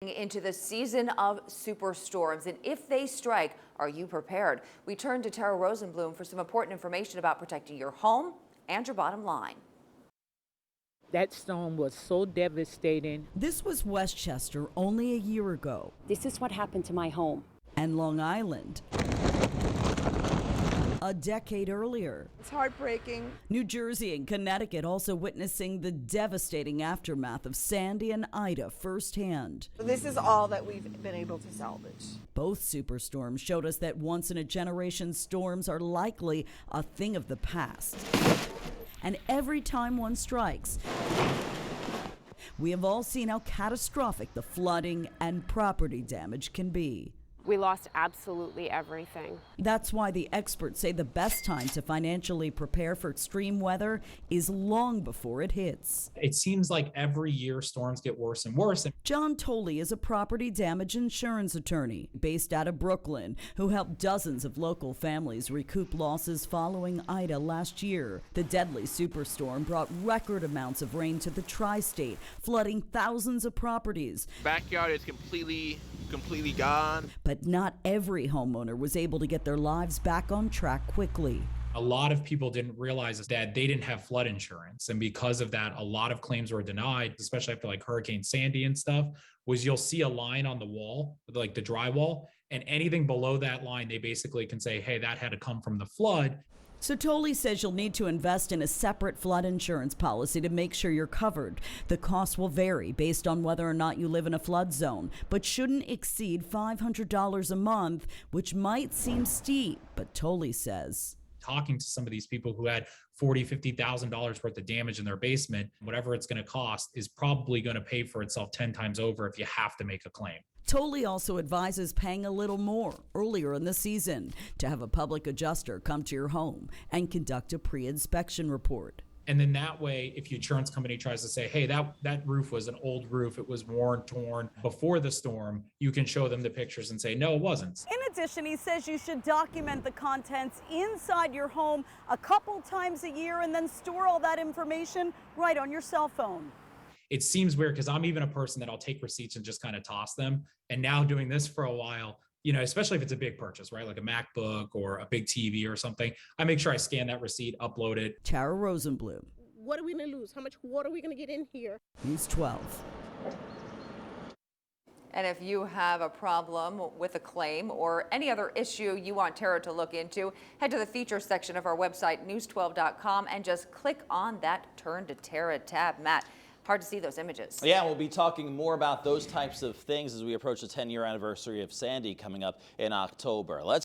Into the season of superstorms, and if they strike, are you prepared? We turn to Tara Rosenblum for some important information about protecting your home and your bottom line. That storm was so devastating. This was Westchester only a year ago. This is what happened to my home. And Long Island a decade earlier. It's heartbreaking. New Jersey and Connecticut also witnessing the devastating aftermath of Sandy and Ida firsthand. This is all that we've been able to salvage. Both superstorms showed us that once-in-a-generation storms are likely a thing of the past. And every time one strikes, we have all seen how catastrophic the flooding and property damage can be. We lost absolutely everything. That's why the experts say the best time to financially prepare for extreme weather is long before it hits. It seems like every year storms get worse and worse. John Tolley is a property damage insurance attorney based out of Brooklyn who helped dozens of local families recoup losses following Ida last year. The deadly superstorm brought record amounts of rain to the tri-state, flooding thousands of properties. Backyard is completely gone. But not every homeowner was able to get their lives back on track quickly. A lot of people didn't realize that they didn't have flood insurance. And because of that, a lot of claims were denied, especially after like Hurricane Sandy and stuff, was you'll see a line on the wall, like the drywall, and anything below that line, they basically can say, hey, that had to come from the flood. So Tolley says you'll need to invest in a separate flood insurance policy to make sure you're covered. The cost will vary based on whether or not you live in a flood zone, but shouldn't exceed $500 a month, which might seem steep, but Tolley says. Talking to some of these people who had $40,000, $50,000 worth of damage in their basement, whatever it's going to cost is probably going to pay for itself 10 times over if you have to make a claim. Tolley also advises paying a little more earlier in the season to have a public adjuster come to your home and conduct a pre-inspection report. And then that way, if your insurance company tries to say, hey, that roof was an old roof, it was worn, torn before the storm, you can show them the pictures and say, no, it wasn't. In addition, he says you should document the contents inside your home a couple times a year and then store all that information right on your cell phone. It seems weird because I'm even a person that I'll take receipts and just kind of toss them. And now doing this for a while, you know, especially if it's a big purchase, right? Like a MacBook or a big TV or something, I make sure I scan that receipt, upload it. Tara Rosenblum. What are we going to lose? How much water are we going to get in here? News 12. And if you have a problem with a claim or any other issue you want Tara to look into, head to the feature section of our website, news12.com, and just click on that Turn to Tara tab. Matt, hard to see those images. Yeah, we'll be talking more about those types of things as we approach the 10-year anniversary of Sandy coming up in October. Let's